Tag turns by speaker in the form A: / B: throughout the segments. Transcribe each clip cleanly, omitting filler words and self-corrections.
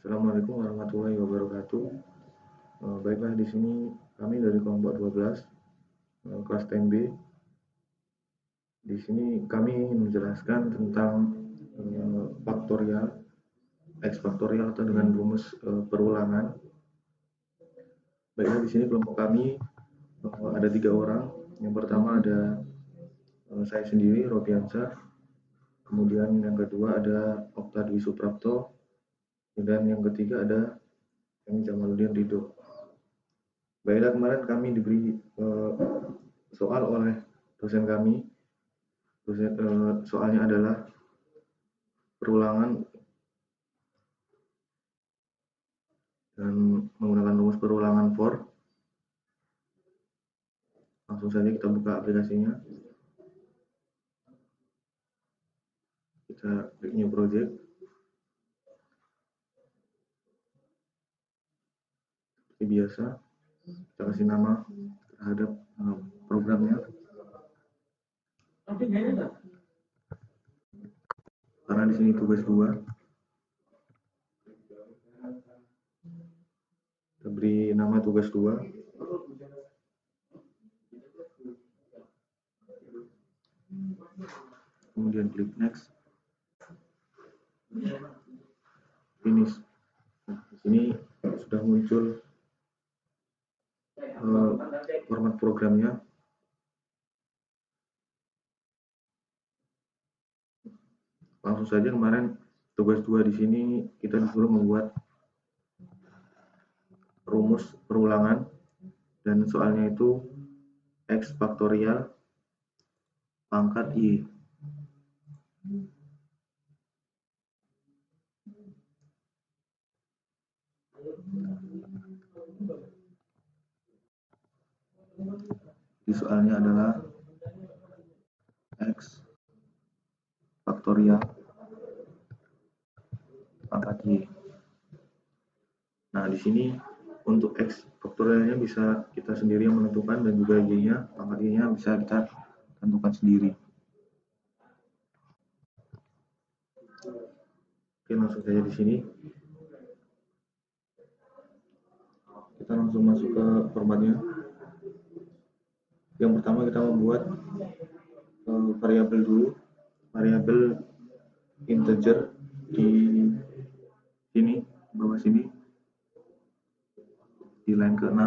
A: Assalamualaikum warahmatullahi wabarakatuh. Baiklah, di sini kami dari kelompok 12 kelas TMB. Di sini kami ingin menjelaskan tentang faktorial, X faktorial atau dengan rumus perulangan. Baiklah, di sini kelompok kami ada 3 orang. Yang pertama ada saya sendiri, Robiansyah. Kemudian yang kedua ada Okta Dwi Suprapto. Dan yang ketiga ada Jamaluddin Ridho. Baiklah, kemarin kami diberi soal oleh dosen kami. Soalnya adalah perulangan dan menggunakan rumus perulangan for. Langsung saja kita buka aplikasinya. Kita klik new project. Seperti biasa, kita kasih nama terhadap programnya. Karena di sini tugas 2. Kita beri nama tugas 2. Kemudian klik next. Finish. Di sini sudah muncul format programnya. Langsung saja, kemarin tugas 2 di sini kita disuruh membuat rumus perulangan dan soalnya itu X faktorial pangkat Y. Di soalnya adalah X faktorial pangkat Y. Nah, di sini untuk X faktorialnya bisa kita sendiri yang menentukan dan juga Y-nya, pangkat Y-nya bisa kita tentukan sendiri. Oke, langsung saja di sini. Kita langsung masuk ke formatnya. Yang pertama kita membuat variabel dulu, variabel integer di sini, bawah sini, di line ke-6.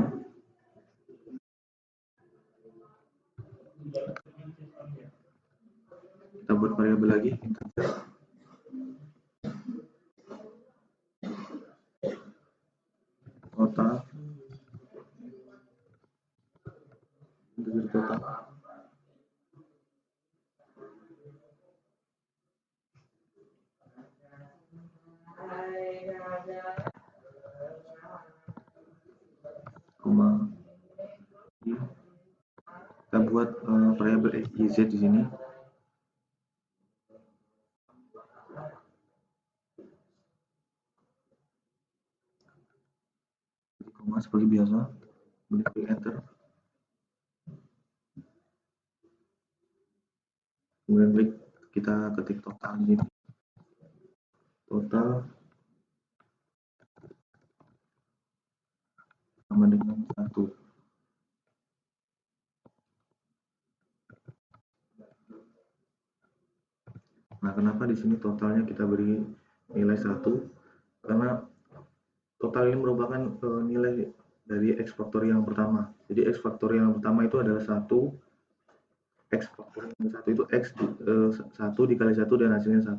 A: Kita buat variabel lagi, integer. Total. Integer total. Koma. Kita buat variabel xyz di sini. Koma seperti biasa. Kemudian klik enter. Kemudian klik, kita ketik total di sini. Total sama dengan 1. Nah, kenapa di sini totalnya kita beri nilai 1? Karena total ini merupakan nilai dari X faktorial yang pertama. Jadi X faktorial yang pertama itu adalah 1. X faktorial yang 1 itu X 1 dikali 1 dan hasilnya 1.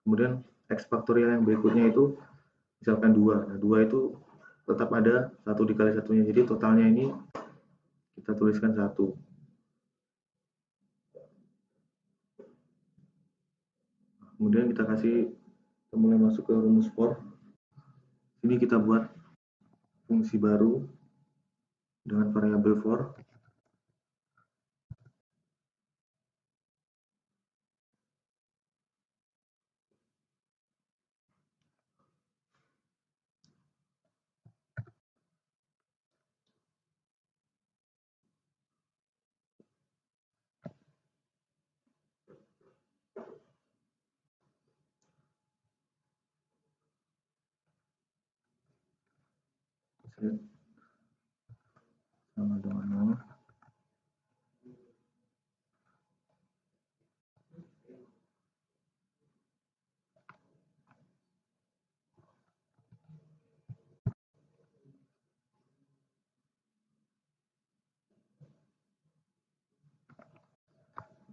A: Kemudian X faktorial yang berikutnya itu misalkan 2. Nah, 2 itu tetap ada 1 dikali 1-nya. Jadi totalnya ini kita tuliskan 1. Kemudian kita mulai masuk ke rumus for. Ini kita buat fungsi baru dengan variabel for. sama dengan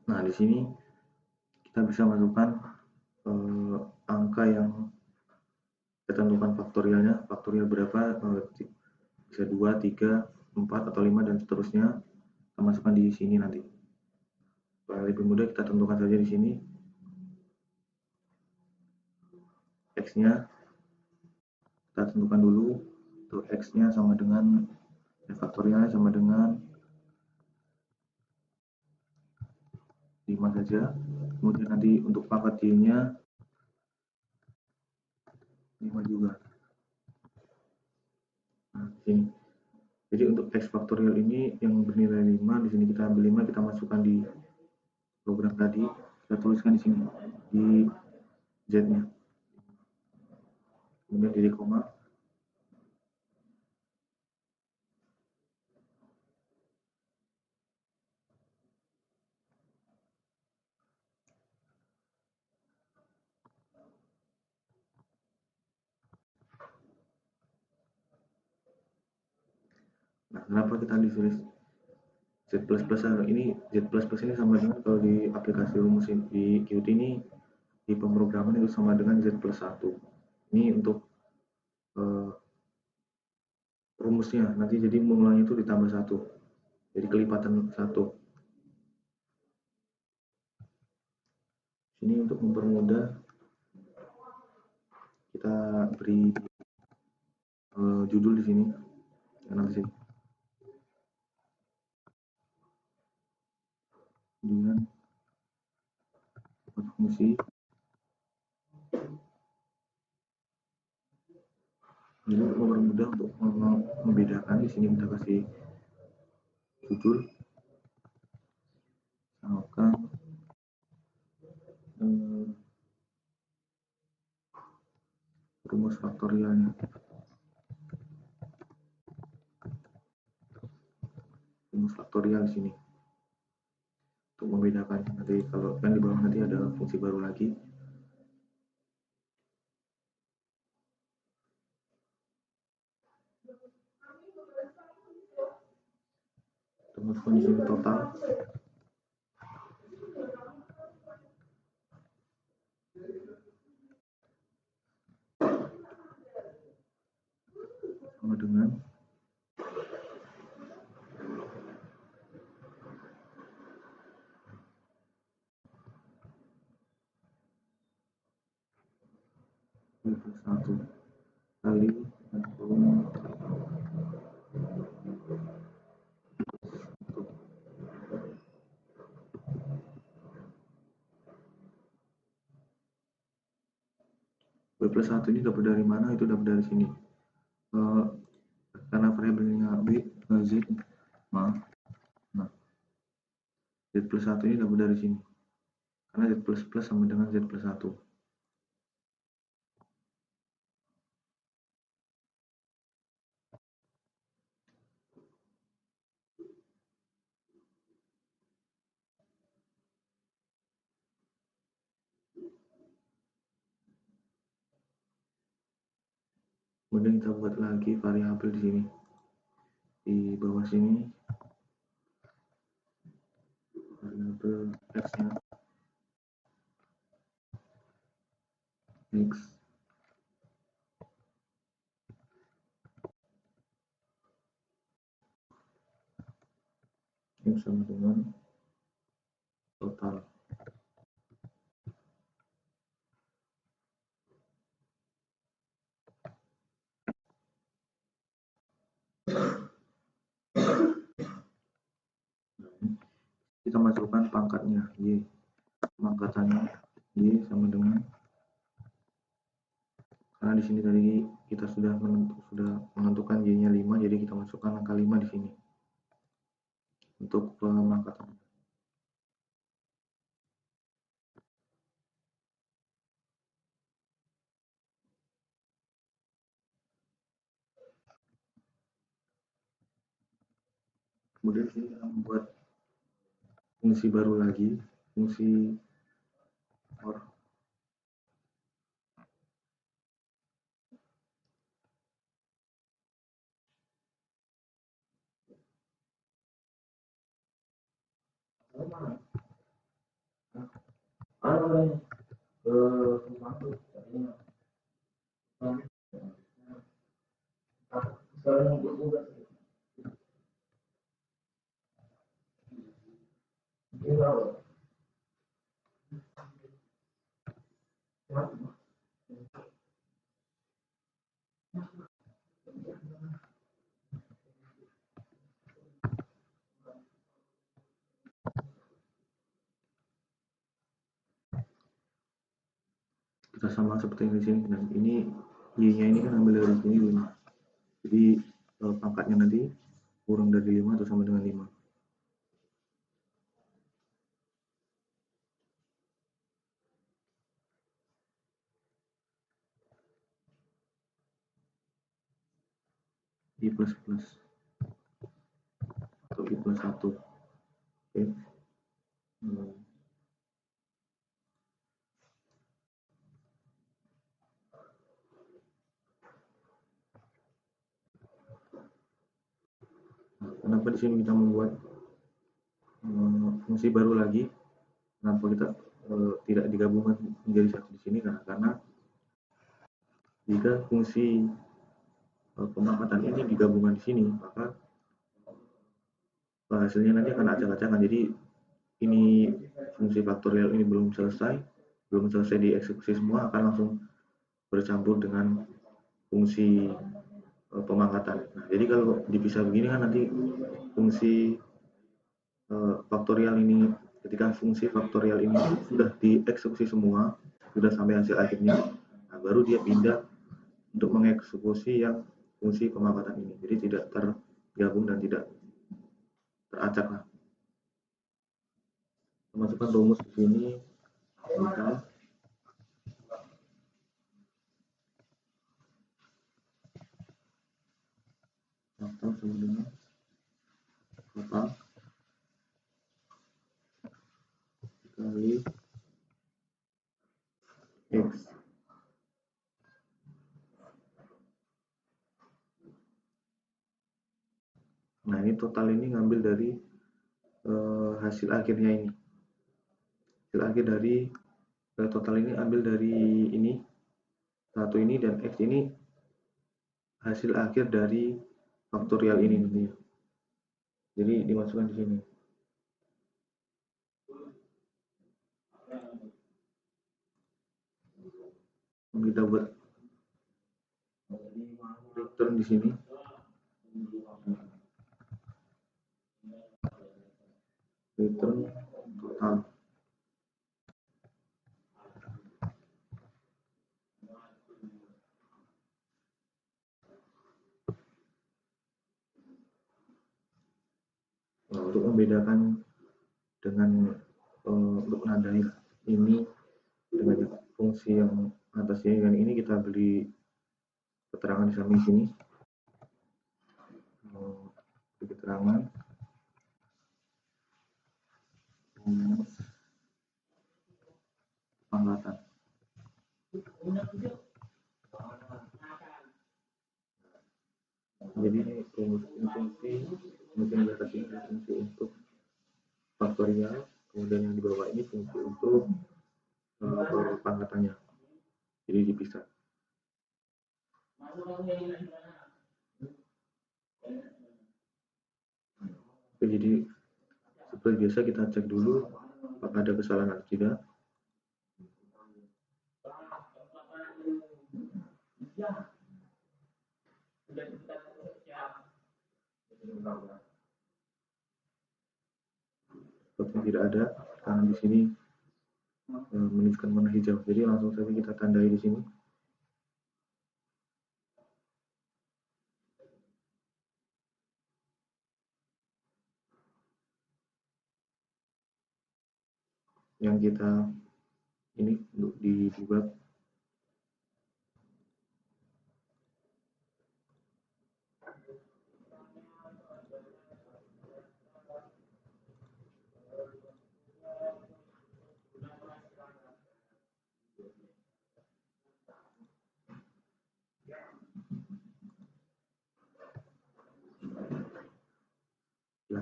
A: nah di sini kita bisa masukkan angka yang kita tentukan faktorial berapa, bisa 2, 3, 4, atau 5, dan seterusnya. Kita masukkan di sini nanti. Supaya lebih mudah kita tentukan saja di sini. X-nya kita tentukan dulu. Tuh X-nya sama dengan faktorialnya sama dengan 5 saja. Kemudian nanti untuk pangkat Y-nya 5 juga. Nah, ini. Jadi untuk X faktorial ini yang bernilai 5, di sini kita ambil 5, kita masukkan di program tadi, kita tuliskan di sini di Z-nya. Kemudian titik koma. Nah, kenapa kita ditulis Z++? Ini Z++ ini sama dengan kalau di aplikasi rumus di Qt ini di pemrograman itu sama dengan Z+1. Ini untuk rumusnya, nanti jadi mulanya itu ditambah 1, jadi kelipatan 1. Ini untuk mempermudah kita beri judul di sini, nanti sini. Kemudian fungsi. Jadi mempermudah untuk membedakan, di sini kita kasih judul, misalkan rumus faktorialnya. Rumus faktorial di sini. Untuk membedakan, nanti kalau kan di bawah nanti ada fungsi baru lagi. Terus di sini total. Sama dengan satu kali B+1 ini dapat dari mana? Itu dapat dari sini. Karena variabelnya Z, maaf. Nah, Z+1 ini dapat dari sini. Karena Z++ sama dengan Z+1. Kemudian kita buat lagi variabel di sini. Di bawah sini variabel X-nya X sama dengan total. Kita masukkan pangkatnya Y, pangkatannya Y sama dengan, karena di sini tadi kita sudah menentukan Y-nya 5, jadi kita masukkan angka 5 di sini untuk pemangkatan. Kemudian di sini kita membuat fungsi baru lagi, fungsi or. Kita sama seperti yang di sini. Dan ini y-nya ini kan ambil dari sini 5. Jadi pangkatnya nanti kurang dari 5 atau sama dengan 5. I plus plus atau I plus 1. Oke. Kenapa di sini kita membuat fungsi baru lagi? Kenapa kita tidak digabungkan menjadi satu di sini? Karena jika fungsi pemangkatan ini digabungkan di sini, maka hasilnya nanti akan acak-acakan. Jadi ini fungsi faktorial ini belum selesai dieksekusi semua, akan langsung bercampur dengan fungsi pemangkatan. Nah, jadi kalau dipisah begini kan nanti fungsi faktorial ini, ketika fungsi faktorial ini sudah dieksekusi semua, sudah sampai hasil akhirnya, nah baru dia pindah untuk mengeksekusi yang fungsi pemangkatan ini. Jadi tidak tergabung dan tidak teracak. Nah, masukkan rumus di sini, maka faktor sama dengan total kali X. Nah, ini total ini ngambil dari hasil akhirnya ini. Hasil akhir dari total ini ambil dari ini, satu ini, dan X ini hasil akhir dari faktorial ini nanti. Jadi dimasukkan di sini. Kita buat return di sini. Return total. Nah, untuk membedakan dengan untuk menandai ini dengan fungsi yang atasnya dengan ini, kita beri keterangan di samping sini. Keterangan pangkatan. Jadi fungsi di atas ini adalah fungsi untuk faktorial, kemudian yang di bawah ini fungsi untuk pangkatannya. Jadi dipisah. Oke, jadi seperti biasa kita cek dulu apakah ada kesalahan atau tidak. Sepertinya tidak ada, karena di sini menunjukkan warna hijau. Jadi langsung saja kita tandai di sini. Yang kita ini untuk di debug.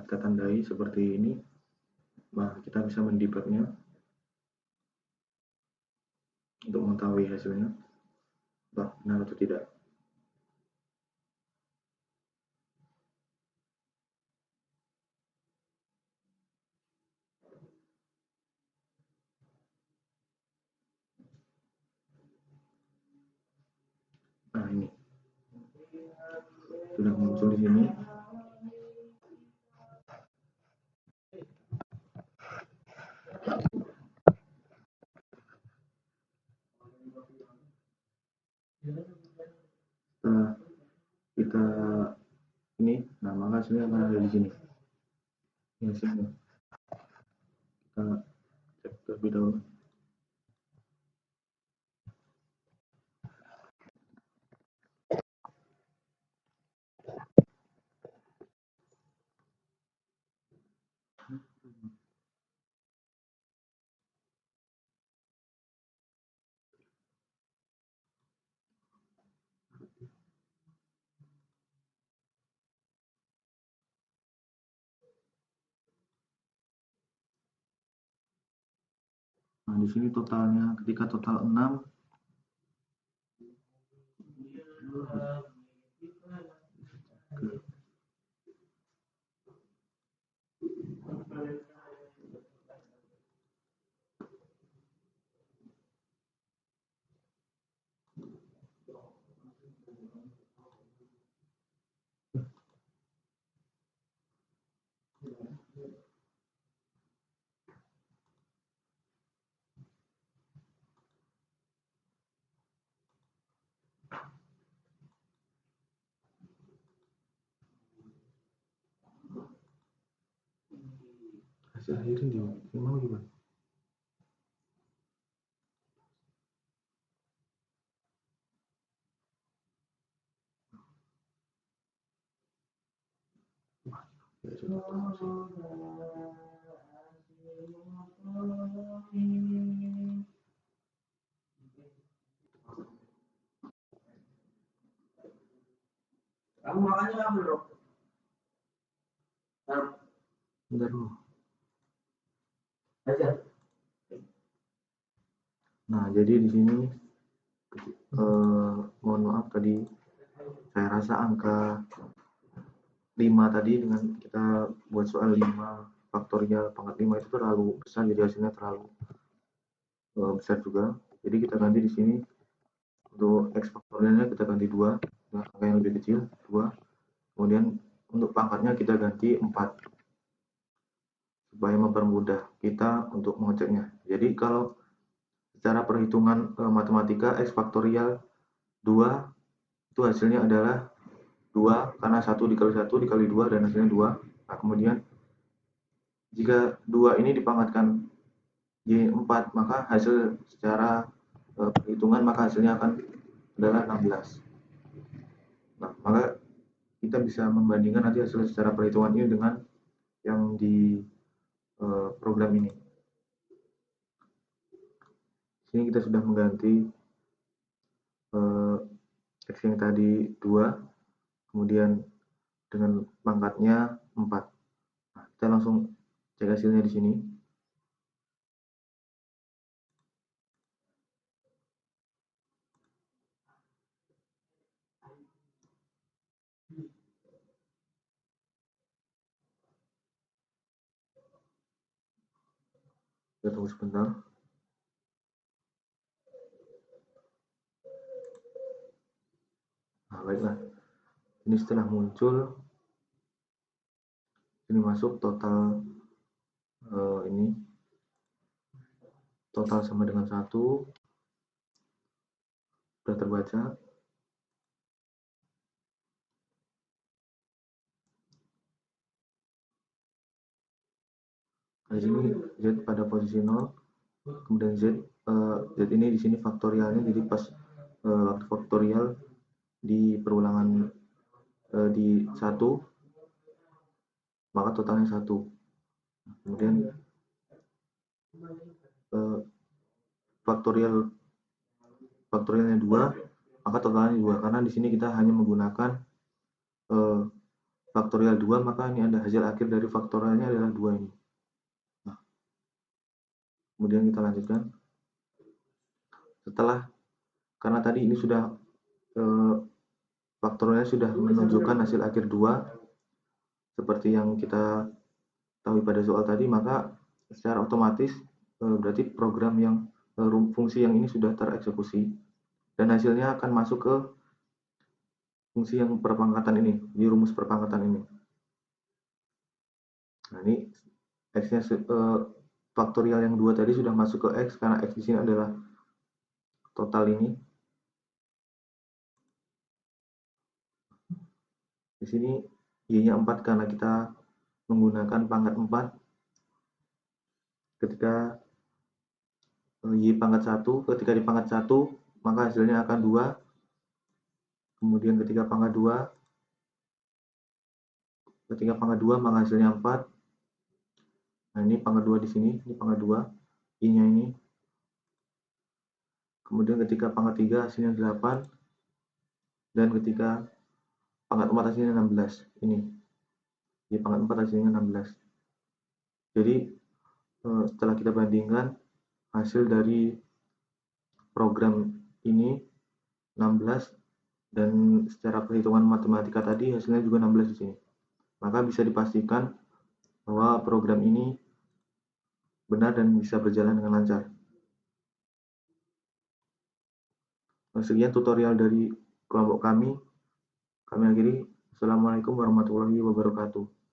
A: kita tandai seperti ini. Nah, kita bisa mendebugnya untuk mengetahui hasilnya, benar atau tidak. Nah, ini sudah muncul di sini. Setelah kita ini, nah maka hasilnya akan ada di sini. Ini hasilnya. Kita cek terlebih dahulu. Nah, di sini totalnya ketika total 6. Hasil akhirnya di mana gimana? Ya, sudah tahu sih. Kamu makannya apa, Bro? Bentar dulu. Nah, jadi di sini mohon maaf tadi saya rasa angka 5 tadi dengan kita buat soal 5 faktorial pangkat 5 itu terlalu besar, jadi hasilnya terlalu besar juga. Jadi kita ganti di sini untuk X faktorialnya kita ganti 2 dengan angka yang lebih kecil 2. Kemudian untuk pangkatnya kita ganti 4 supaya mempermudah kita untuk mengeceknya. Jadi kalau secara perhitungan matematika X faktorial 2 itu hasilnya adalah 2 karena 1 dikali 1 dikali 2 dan hasilnya 2. Nah, kemudian jika 2 ini dipangkatkan Y4 maka hasil secara perhitungan maka hasilnya akan adalah 16. Nah, maka kita bisa membandingkan nanti hasil secara perhitungan ini dengan yang di program ini. Di sini kita sudah mengganti X yang tadi 2, kemudian dengan pangkatnya 4. Nah, kita langsung cek hasilnya di sini. Kita tunggu sebentar. Nah, baiklah. Ini setelah muncul, ini masuk total ini total sama dengan 1, sudah terbaca. Di sini Z pada posisi 0, kemudian Z ini di sini faktorialnya, jadi pas waktu faktorial di perulangan di 1 maka totalnya 1. Kemudian faktorialnya 2 maka totalnya 2 karena di sini kita hanya menggunakan faktorial 2, maka ini ada hasil akhir dari faktorialnya adalah 2 ini. Nah, kemudian kita lanjutkan. Karena tadi ini sudah faktorialnya sudah menunjukkan hasil akhir 2 seperti yang kita tahu pada soal tadi, maka secara otomatis berarti program yang fungsi yang ini sudah tereksekusi dan hasilnya akan masuk ke fungsi yang perpangkatan ini, di rumus perpangkatan ini. Nah, ini x-nya faktorial yang 2 tadi sudah masuk ke x, karena x di sini adalah total ini. Di sini y-nya 4 karena kita menggunakan pangkat 4. Ketika y pangkat 1, ketika di pangkat 1, maka hasilnya akan 2. Kemudian ketika pangkat 2, maka hasilnya 4. Nah, ini pangkat 2 di sini, ini pangkat 2, y-nya ini. Kemudian ketika pangkat 3 hasilnya 8. Dan ketika pangkat 4 hasilnya 16. Ini. Y pangkat 4 hasilnya 16. Jadi setelah kita bandingkan hasil dari program ini 16 dan secara perhitungan matematika tadi hasilnya juga 16 di sini. Maka bisa dipastikan bahwa program ini benar dan bisa berjalan dengan lancar. Sekian tutorial dari kelompok kami. Kami akhiri. Assalamualaikum warahmatullahi wabarakatuh.